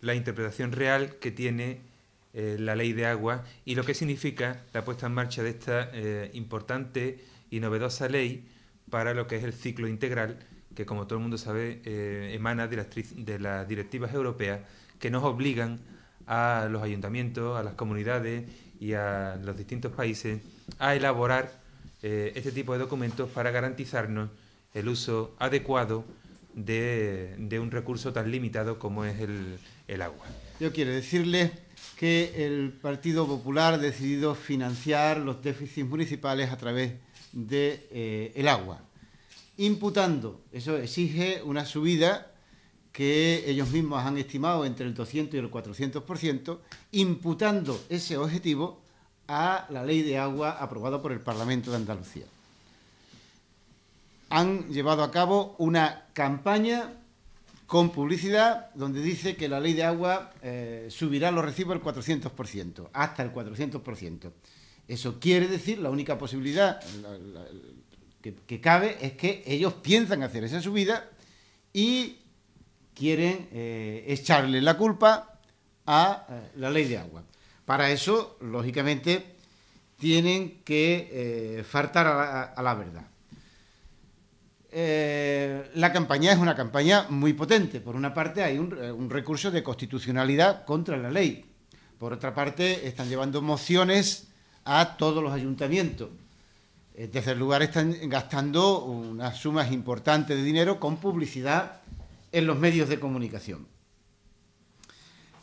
la interpretación real que tiene la ley de agua y lo que significa la puesta en marcha de esta importante y novedosa ley para lo que es el ciclo integral, que como todo el mundo sabe emana de las directivas europeas que nos obligan a los ayuntamientos, a las comunidades y a los distintos países a elaborar este tipo de documentos para garantizarnos el uso adecuado de un recurso tan limitado como es el agua. Yo quiero decirles que el Partido Popular ha decidido financiar los déficits municipales a través de el agua, imputando, eso exige una subida que ellos mismos han estimado entre el 200 y el 400%, imputando ese objetivo a la ley de agua aprobada por el Parlamento de Andalucía. Han llevado a cabo una campaña con publicidad donde dice que la ley de agua subirá los recibos el 400%, hasta el 400%. Eso quiere decir, la única posibilidad que cabe es que ellos piensan hacer esa subida y quieren echarle la culpa a la ley de agua. Para eso, lógicamente, tienen que faltar a la verdad. La campaña es una campaña muy potente. Por una parte hay un recurso de constitucionalidad contra la ley. Por otra parte están llevando mociones a todos los ayuntamientos. En tercer lugar están gastando unas sumas importantes de dinero con publicidad en los medios de comunicación.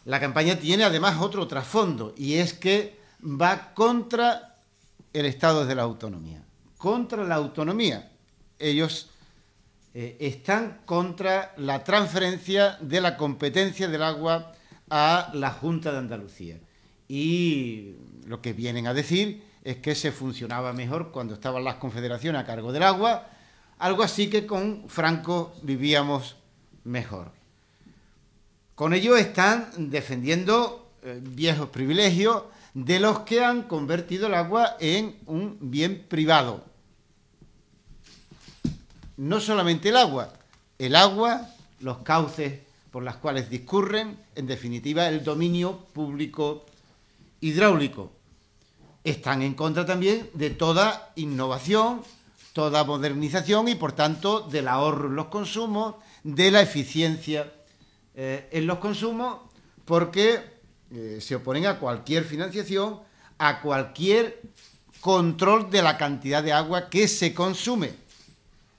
La campaña tiene además otro trasfondo y es que va contra el Estado de la autonomía. Contra la autonomía. Ellos están contra la transferencia de la competencia del agua a la Junta de Andalucía. Y lo que vienen a decir es que se funcionaba mejor cuando estaban las confederaciones a cargo del agua, algo así que con Franco vivíamos mejor. Con ello están defendiendo viejos privilegios de los que han convertido el agua en un bien privado. No solamente el agua, los cauces por los cuales discurren, en definitiva, el dominio público hidráulico. Están en contra también de toda innovación, toda modernización y, por tanto, del ahorro en los consumos, de la eficiencia en los consumos, porque se oponen a cualquier financiación, a cualquier control de la cantidad de agua que se consume,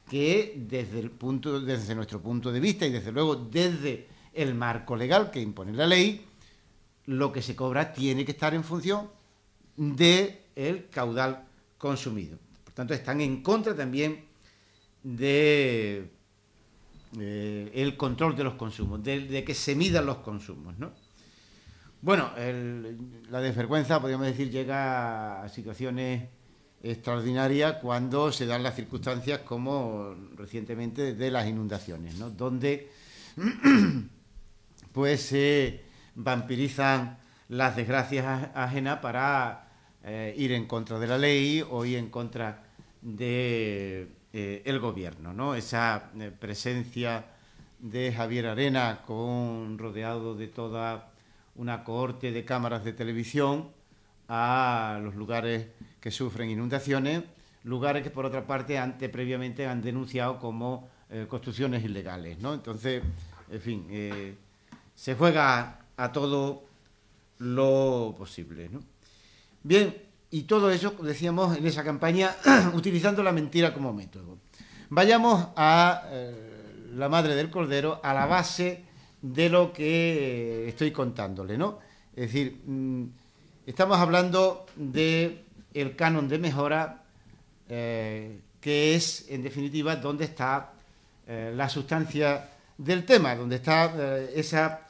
que desde nuestro punto de vista y desde luego desde el marco legal que impone la ley, lo que se cobra tiene que estar en función del caudal consumido. Por tanto, están en contra también de el control de los consumos, de que se midan los consumos, ¿no? Bueno, la desvergüenza, podríamos decir, llega a situaciones extraordinaria cuando se dan las circunstancias como recientemente de las inundaciones, ¿no? Donde pues se vampirizan las desgracias ajenas para ir en contra de la ley o ir en contra de el gobierno, ¿no? Esa presencia de Javier Arena rodeado de toda una cohorte de cámaras de televisión a los lugares que sufren inundaciones, lugares que por otra parte previamente han denunciado como construcciones ilegales, ¿no? Entonces, en fin, se juega a todo lo posible, ¿no? Bien, y todo eso, decíamos, en esa campaña, utilizando la mentira como método. Vayamos a la Madre del Cordero, a la base de lo que estoy contándole, ¿no? Es decir, estamos hablando del canon de mejora, que es, en definitiva, donde está la sustancia del tema, donde está esa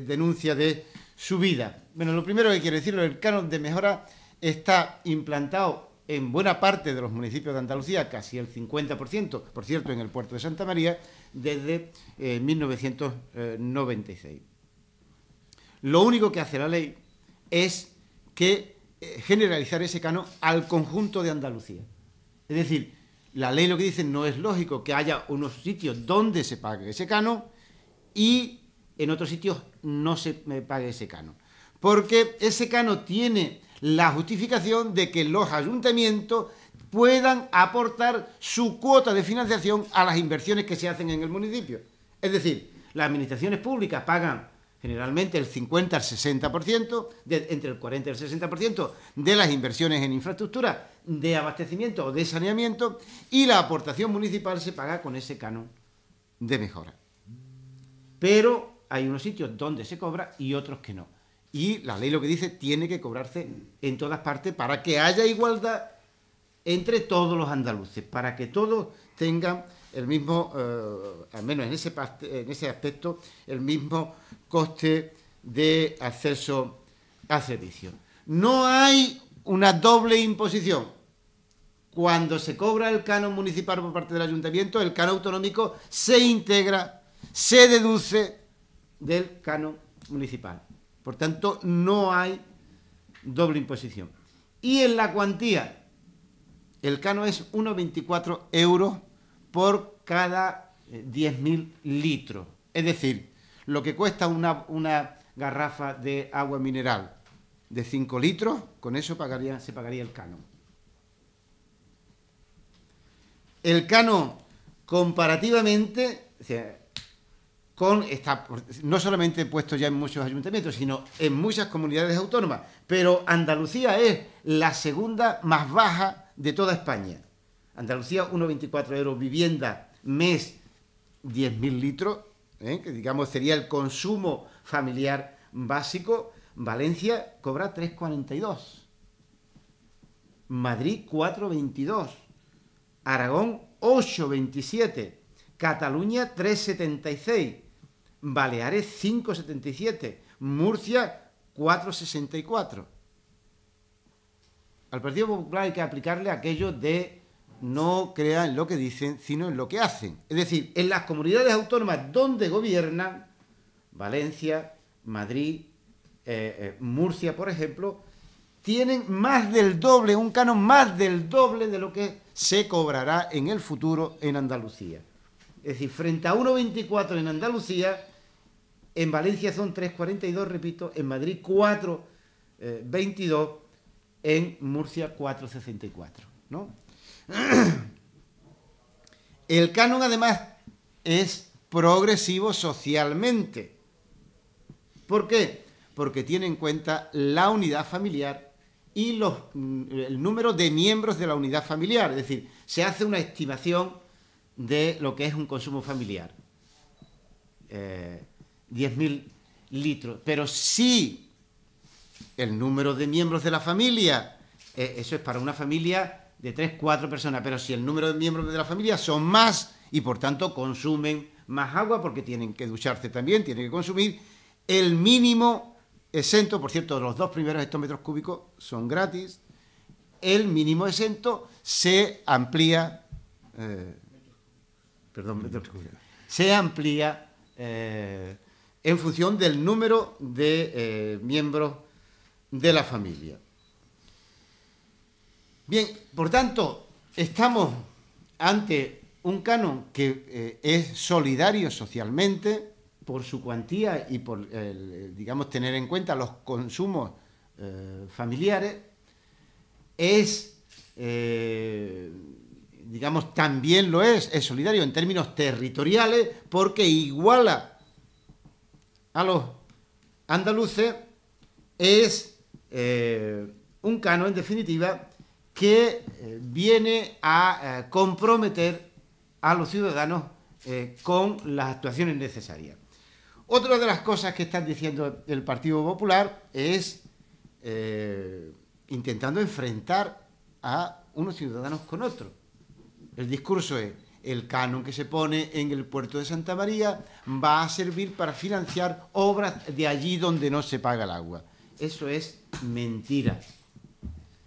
denuncia de subida. Bueno, lo primero que quiero decirlo, el canon de mejora está implantado en buena parte de los municipios de Andalucía, casi el 50%, por cierto, en el puerto de Santa María, desde 1996. Lo único que hace la ley es que generalizar ese canon al conjunto de Andalucía. Es decir, la ley lo que dice, no es lógico que haya unos sitios donde se pague ese canon y en otros sitios no se pague ese canon. Porque ese canon tiene la justificación de que los ayuntamientos puedan aportar su cuota de financiación a las inversiones que se hacen en el municipio. Es decir, las administraciones públicas pagan generalmente el 50 al 60%, entre el 40 y el 60% de las inversiones en infraestructura de abastecimiento o de saneamiento, y la aportación municipal se paga con ese canon de mejora. Pero hay unos sitios donde se cobra y otros que no. Y la ley lo que dice, tiene que cobrarse en todas partes para que haya igualdad entre todos los andaluces, para que todos tengan el mismo, al menos en ese aspecto, el mismo coste de acceso a servicio. No hay una doble imposición. Cuando se cobra el canon municipal por parte del ayuntamiento, el canon autonómico se integra, se deduce del canon municipal. Por tanto, no hay doble imposición. Y en la cuantía, el canon es 1,24 euros por cada 10.000 litros. Es decir, lo que cuesta una garrafa de agua mineral de 5 litros, con eso se pagaría el canon. El canon, comparativamente, o sea, está no solamente puesto ya en muchos ayuntamientos, sino en muchas comunidades autónomas, pero Andalucía es la segunda más baja de toda España. Andalucía, 1,24 euros, vivienda, mes, 10.000 litros, que digamos sería el consumo familiar básico. Valencia cobra 3,42. Madrid, 4,22. Aragón, 8,27. Cataluña, 3,76. Baleares, 5,77. Murcia, 4,64. Al Partido Popular hay que aplicarle aquello de no crean en lo que dicen, sino en lo que hacen. Es decir, en las comunidades autónomas donde gobiernan, Valencia, Madrid, Murcia, por ejemplo, tienen más del doble, un canon más del doble de lo que se cobrará en el futuro en Andalucía. Es decir, frente a 1,24 en Andalucía, en Valencia son 3,42, repito, en Madrid 4,22, en Murcia 4,64, ¿no? El canon, además, es progresivo socialmente. ¿Por qué? Porque tiene en cuenta la unidad familiar y el número de miembros de la unidad familiar. Es decir, se hace una estimación de lo que es un consumo familiar. 10.000 litros. Pero si el número de miembros de la familia, eso es para una familia de 3, 4 personas, pero si el número de miembros de la familia son más y por tanto consumen más agua porque tienen que ducharse también, tienen que consumir, el mínimo exento, por cierto, los 2 primeros hectómetros cúbicos son gratis, el mínimo exento se amplía, en función del número de miembros de la familia. Bien, por tanto, estamos ante un canon que es solidario socialmente por su cuantía y por, digamos, tener en cuenta los consumos familiares. Es, digamos, también lo es solidario en términos territoriales porque iguala a los andaluces. Es un canon, en definitiva, que viene a comprometer a los ciudadanos con las actuaciones necesarias. Otra de las cosas que están diciendo el Partido Popular es intentando enfrentar a unos ciudadanos con otros. El discurso es: el canon que se pone en el puerto de Santa María va a servir para financiar obras de allí donde no se paga el agua. Eso es mentira.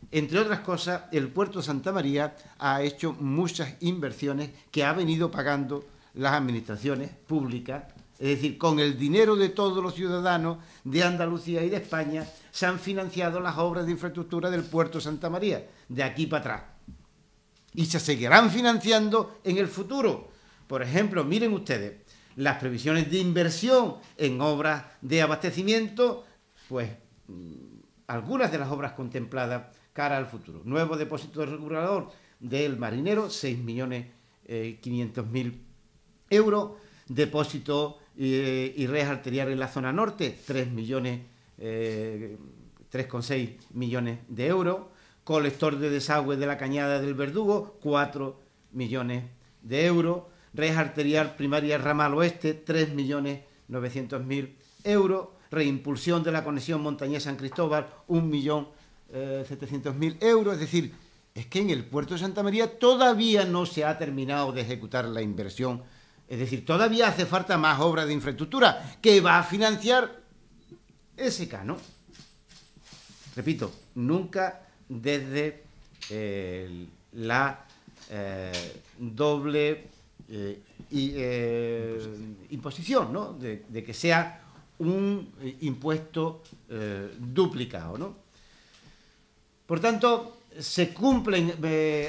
Entre otras cosas, el puerto de Santa María ha hecho muchas inversiones que ha venido pagando las administraciones públicas, es decir, con el dinero de todos los ciudadanos de Andalucía y de España se han financiado las obras de infraestructura del puerto de Santa María, de aquí para atrás. Y se seguirán financiando en el futuro. Por ejemplo, miren ustedes, las previsiones de inversión en obras de abastecimiento, pues algunas de las obras contempladas cara al futuro. Nuevo depósito regulador del Marinero, 6.500.000 euros. Depósito y redes arteriales en la zona norte, 3,6 millones de euros. Colector de desagüe de la Cañada del Verdugo, 4 millones de euros. Redes arterial primaria ramal oeste, 3.900.000 euros. Reimpulsión de la conexión Montañés-San Cristóbal, 1.700.000 euros. Es decir, es que en el puerto de Santa María todavía no se ha terminado de ejecutar la inversión. Es decir, todavía hace falta más obra de infraestructura que va a financiar ese canon. Repito, nunca desde la doble imposición, ¿no? De que sea un impuesto duplicado, ¿no? Por tanto, se cumplen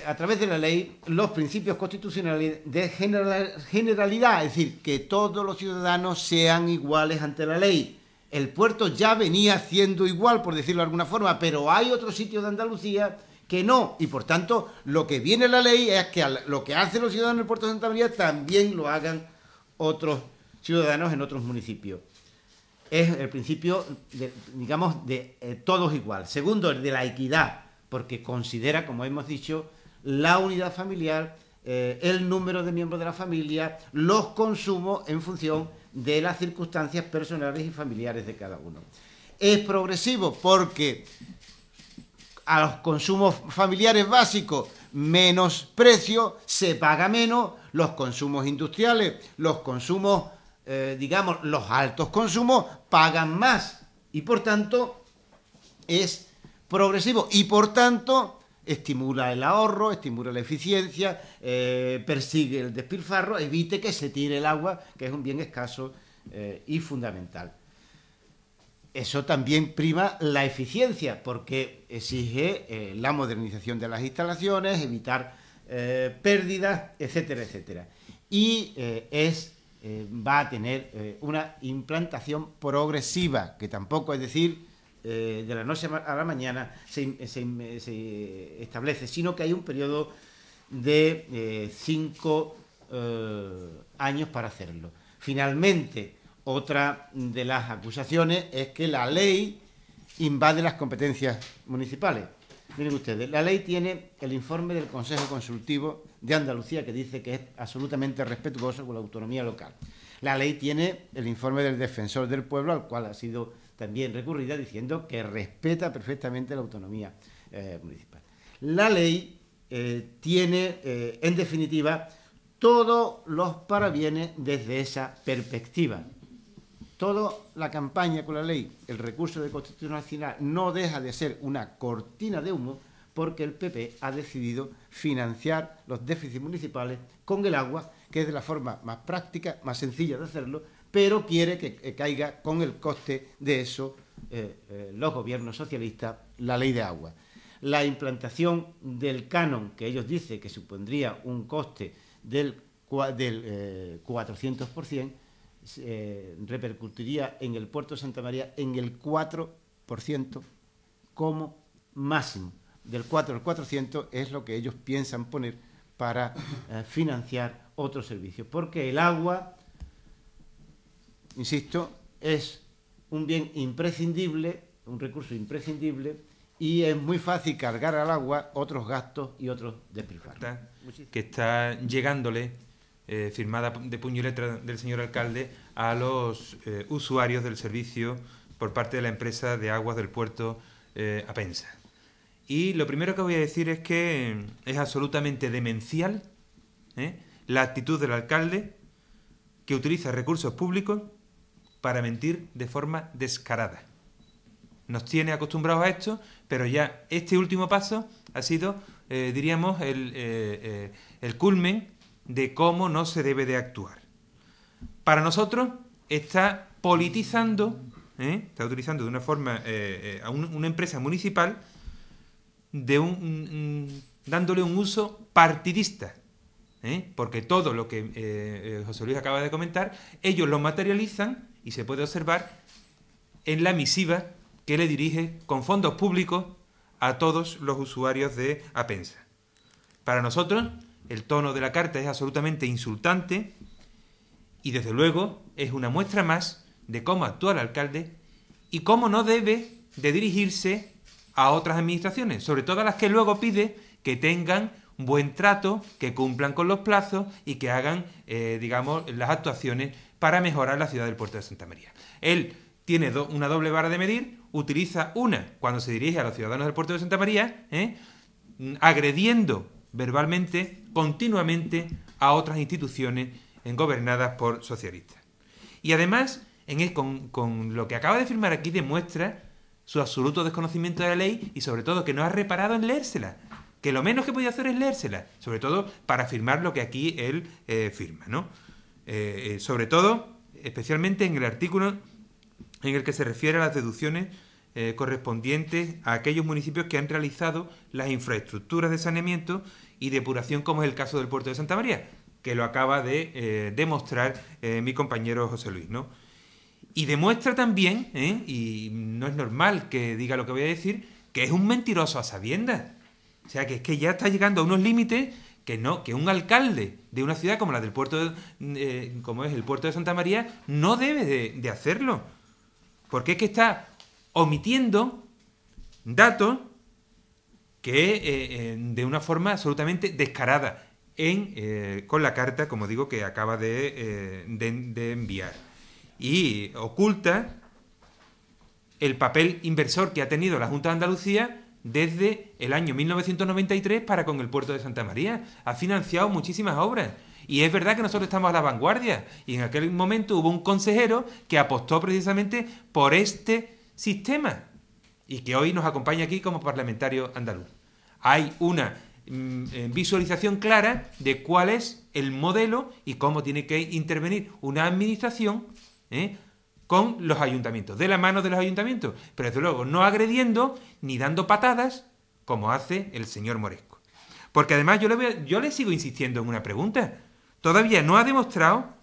a través de la ley los principios constitucionales de generalidad, es decir, que todos los ciudadanos sean iguales ante la ley. El puerto ya venía siendo igual, por decirlo de alguna forma, pero hay otros sitios de Andalucía que no, y por tanto, lo que viene en la ley es que lo que hacen los ciudadanos del puerto de Santa María también lo hagan otros ciudadanos en otros municipios. Es el principio, de todos igual. Segundo, el de la equidad, porque considera, como hemos dicho, la unidad familiar, el número de miembros de la familia, los consumos en función de las circunstancias personales y familiares de cada uno. Es progresivo porque a los consumos familiares básicos menos precio, se paga menos, los consumos industriales, los consumos, los altos consumos pagan más y por tanto es progresivo y por tanto estimula el ahorro, estimula la eficiencia, persigue el despilfarro, evite que se tire el agua, que es un bien escaso y fundamental. Eso también prima la eficiencia, porque exige la modernización de las instalaciones, evitar pérdidas, etcétera, etcétera. Y va a tener una implantación progresiva, que tampoco es decir, de la noche a la mañana se establece, sino que hay un periodo de 5 años para hacerlo. Finalmente, otra de las acusaciones es que la ley invade las competencias municipales. Miren ustedes, la ley tiene el informe del Consejo Consultivo de Andalucía que dice que es absolutamente respetuoso con la autonomía local. La ley tiene el informe del Defensor del Pueblo, al cual ha sido también recurrida, diciendo que respeta perfectamente la autonomía municipal. La ley tiene, en definitiva, todos los parabienes desde esa perspectiva. Toda la campaña con la ley, el recurso de constitucionalidad, no deja de ser una cortina de humo porque el PP ha decidido financiar los déficits municipales con el agua, que es de la forma más práctica, más sencilla de hacerlo, pero quiere que caiga con el coste de eso los gobiernos socialistas, la ley de agua. La implantación del canon, que ellos dicen que supondría un coste del 400%, repercutiría en el puerto de Santa María en el 4% como máximo. Del 4 al 400 es lo que ellos piensan poner para financiar otros servicios, porque el agua, insisto, es un bien imprescindible, un recurso imprescindible, y es muy fácil cargar al agua otros gastos y otros despilfarros. Que está llegándole, firmada de puño y letra del señor alcalde, a los usuarios del servicio por parte de la empresa de aguas del puerto Apensa. Y lo primero que voy a decir es que es absolutamente demencial la actitud del alcalde, que utiliza recursos públicos para mentir de forma descarada. Nos tiene acostumbrados a esto, pero ya este último paso ha sido, diríamos, el culmen de cómo no se debe de actuar. Para nosotros está politizando, está utilizando de una forma a una empresa municipal, dándole un uso partidista porque todo lo que José Luis acaba de comentar, ellos lo materializan y se puede observar en la misiva que le dirige con fondos públicos a todos los usuarios de Apensa. Para nosotros, el tono de la carta es absolutamente insultante y, desde luego, es una muestra más de cómo actúa el alcalde y cómo no debe de dirigirse a otras administraciones, sobre todo a las que luego pide que tengan buen trato, que cumplan con los plazos y que hagan, digamos, las actuaciones para mejorar la ciudad del puerto de Santa María. Él tiene una doble vara de medir, utiliza una cuando se dirige a los ciudadanos del puerto de Santa María, agrediendo verbalmente, continuamente, a otras instituciones gobernadas por socialistas. Y además, con lo que acaba de firmar aquí, demuestra su absoluto desconocimiento de la ley y, sobre todo, que no ha reparado en leérsela. Que lo menos que podía hacer es leérsela, sobre todo para firmar lo que aquí él firma, ¿no? Sobre todo, especialmente en el artículo en el que se refiere a las deducciones correspondientes a aquellos municipios que han realizado las infraestructuras de saneamiento y depuración, como es el caso del puerto de Santa María, que lo acaba de demostrar mi compañero José Luis, ¿no? Y demuestra también, y no es normal que diga lo que voy a decir, que es un mentiroso a sabiendas. O sea, que es que ya está llegando a unos límites que un alcalde de una ciudad como la del puerto, como es el puerto de Santa María, no debe de hacerlo. Porque es que está omitiendo datos que de una forma absolutamente descarada con la carta, como digo, que acaba de enviar. Y oculta el papel inversor que ha tenido la Junta de Andalucía desde el año 1993 para con el puerto de Santa María. Ha financiado muchísimas obras. Y es verdad que nosotros estamos a la vanguardia. Y en aquel momento hubo un consejero que apostó precisamente por este sistema y que hoy nos acompaña aquí como parlamentario andaluz. Hay una visualización clara de cuál es el modelo y cómo tiene que intervenir una administración con los ayuntamientos, de la mano de los ayuntamientos, pero desde luego no agrediendo ni dando patadas como hace el señor Moresco. Porque además yo le sigo insistiendo en una pregunta. Todavía no ha demostrado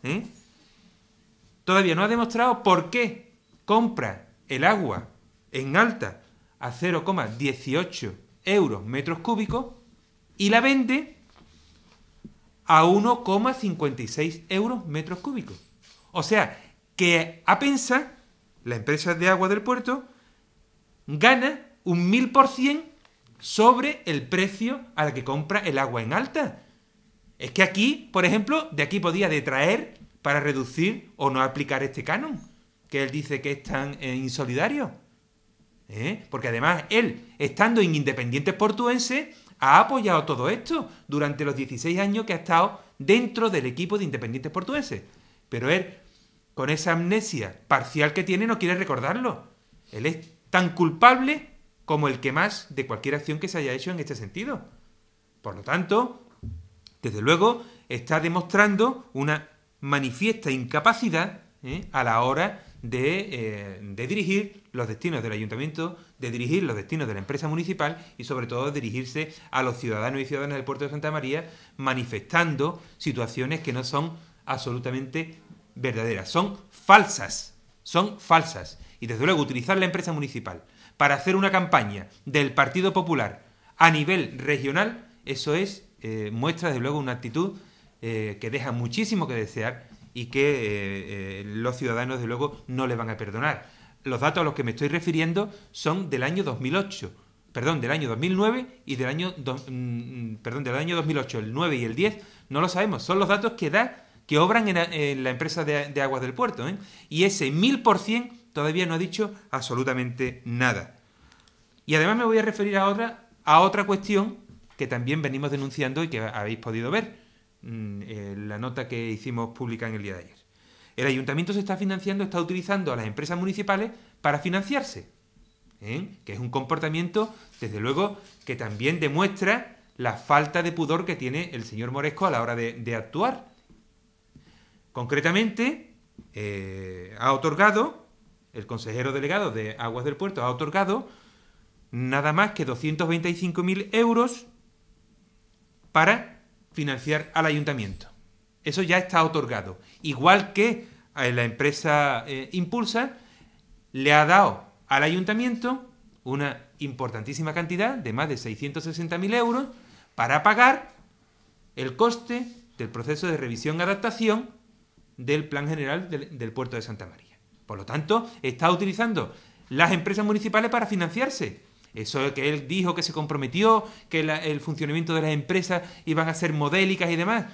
por qué compra el agua en alta a 0,18 euros metros cúbicos y la vende a 1,56 euros metros cúbicos. O sea, que Apensa, la empresa de agua del puerto, gana un 1000% sobre el precio al que compra el agua en alta. Es que aquí, por ejemplo, de aquí podía detraer para reducir o no aplicar este canon, que él dice que es tan insolidario. Porque además él, estando en Independientes Portuense, ha apoyado todo esto durante los 16 años que ha estado dentro del equipo de Independientes Portuense. Pero él, con esa amnesia parcial que tiene, no quiere recordarlo. Él es tan culpable como el que más de cualquier acción que se haya hecho en este sentido. Por lo tanto, desde luego, está demostrando una manifiesta incapacidad a la hora de dirigir los destinos del ayuntamiento, de dirigir los destinos de la empresa municipal y, sobre todo, de dirigirse a los ciudadanos y ciudadanas del puerto de Santa María, manifestando situaciones que no son absolutamente verdaderas, son falsas. Y, desde luego, utilizar la empresa municipal para hacer una campaña del Partido Popular a nivel regional, eso es muestra, desde luego, una actitud que deja muchísimo que desear y que los ciudadanos, desde luego, no le van a perdonar. Los datos a los que me estoy refiriendo son del año 2008, del año 2009 y del año 2008. El 9 y el 10 no lo sabemos, son los datos que obran en la empresa de aguas del puerto, y ese 1000% todavía no ha dicho absolutamente nada. Y además me voy a referir a otra cuestión que también venimos denunciando y que habéis podido ver en la nota que hicimos pública en el día de ayer. El ayuntamiento se está financiando, está utilizando a las empresas municipales para financiarse, que es un comportamiento, desde luego, que también demuestra la falta de pudor que tiene el señor Moresco a la hora de actuar. Concretamente, ha otorgado, el consejero delegado de Aguas del Puerto ha otorgado nada más que 225.000 euros para financiar al ayuntamiento. Eso ya está otorgado. Igual que la empresa Impulsa le ha dado al ayuntamiento una importantísima cantidad de más de 660.000 euros para pagar el coste del proceso de revisión y adaptación del Plan General del Puerto de Santa María. Por lo tanto, está utilizando las empresas municipales para financiarse. Eso que él dijo que se comprometió, que el funcionamiento de las empresas iban a ser modélicas y demás.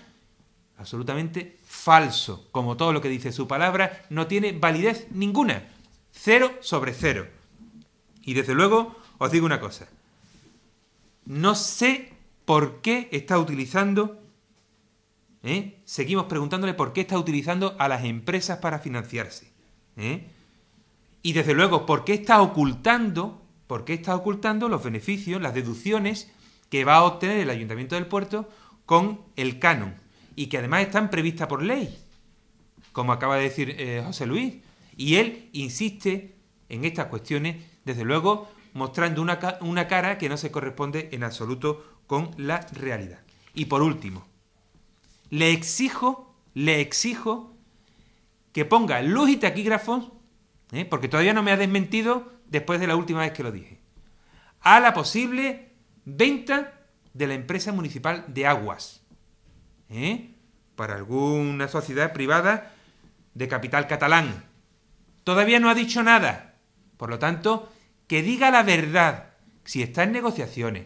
Absolutamente falso. Como todo lo que dice su palabra, no tiene validez ninguna. 0 sobre 0. Y desde luego, os digo una cosa. No sé por qué está utilizando... Seguimos preguntándole por qué está utilizando a las empresas para financiarse. Y desde luego, ¿por qué está ocultando los beneficios, las deducciones que va a obtener el Ayuntamiento del Puerto con el canon? Y que además están previstas por ley, como acaba de decir José Luis. Y él insiste en estas cuestiones, desde luego, mostrando una cara que no se corresponde en absoluto con la realidad. Y por último, le exijo que ponga luz y taquígrafos, porque todavía no me ha desmentido después de la última vez que lo dije, a la posible venta de la empresa municipal de aguas, para alguna sociedad privada de capital catalán. Todavía no ha dicho nada. Por lo tanto, que diga la verdad. Si está en negociaciones,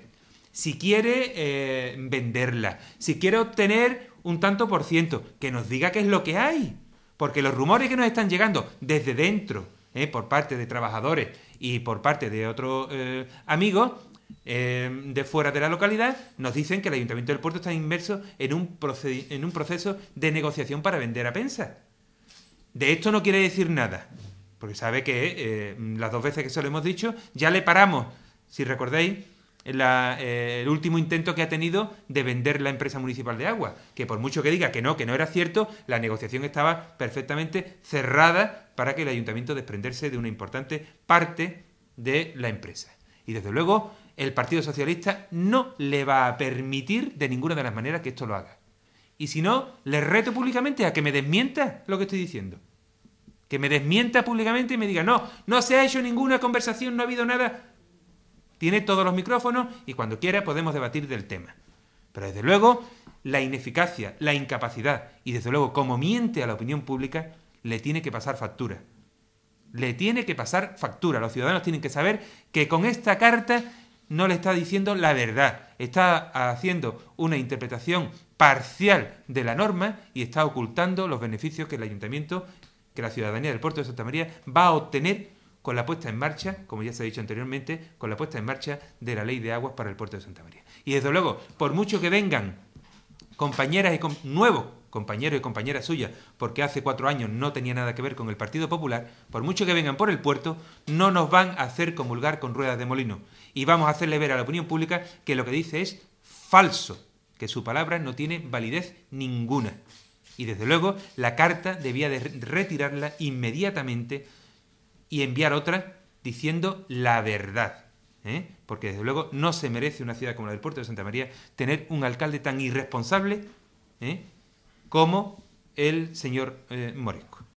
si quiere venderla, si quiere obtener un tanto por ciento, que nos diga qué es lo que hay. Porque los rumores que nos están llegando desde dentro, por parte de trabajadores y por parte de otros amigos de fuera de la localidad, nos dicen que el Ayuntamiento del Puerto está inmerso en un proceso de negociación para vender a Pensa. De esto no quiere decir nada, porque sabe que las 2 veces que se lo hemos dicho, ya le paramos, si recordáis, el último intento que ha tenido de vender la empresa municipal de agua, que por mucho que diga que no era cierto, la negociación estaba perfectamente cerrada para que el ayuntamiento desprenderse de una importante parte de la empresa. Y desde luego, el Partido Socialista no le va a permitir de ninguna de las maneras que esto lo haga. Y si no, le reto públicamente a que me desmienta lo que estoy diciendo. Que me desmienta públicamente y me diga, no se ha hecho ninguna conversación, no ha habido nada. Tiene todos los micrófonos y cuando quiera podemos debatir del tema. Pero desde luego, la ineficacia, la incapacidad y desde luego, como miente a la opinión pública, le tiene que pasar factura. Le tiene que pasar factura. Los ciudadanos tienen que saber que con esta carta no le está diciendo la verdad. Está haciendo una interpretación parcial de la norma y está ocultando los beneficios que el ayuntamiento, que la ciudadanía del Puerto de Santa María va a obtener con la puesta en marcha, como ya se ha dicho anteriormente, con la puesta en marcha de la Ley de Aguas para el Puerto de Santa María. Y desde luego, por mucho que vengan nuevos compañeros y compañeras suyas, porque hace 4 años no tenía nada que ver con el Partido Popular, por mucho que vengan por el puerto, no nos van a hacer comulgar con ruedas de molino. Y vamos a hacerle ver a la opinión pública que lo que dice es falso, que su palabra no tiene validez ninguna. Y desde luego, la carta debía de retirarla inmediatamente y enviar otra diciendo la verdad. Porque desde luego no se merece una ciudad como la del Puerto de Santa María tener un alcalde tan irresponsable como el señor Moresco.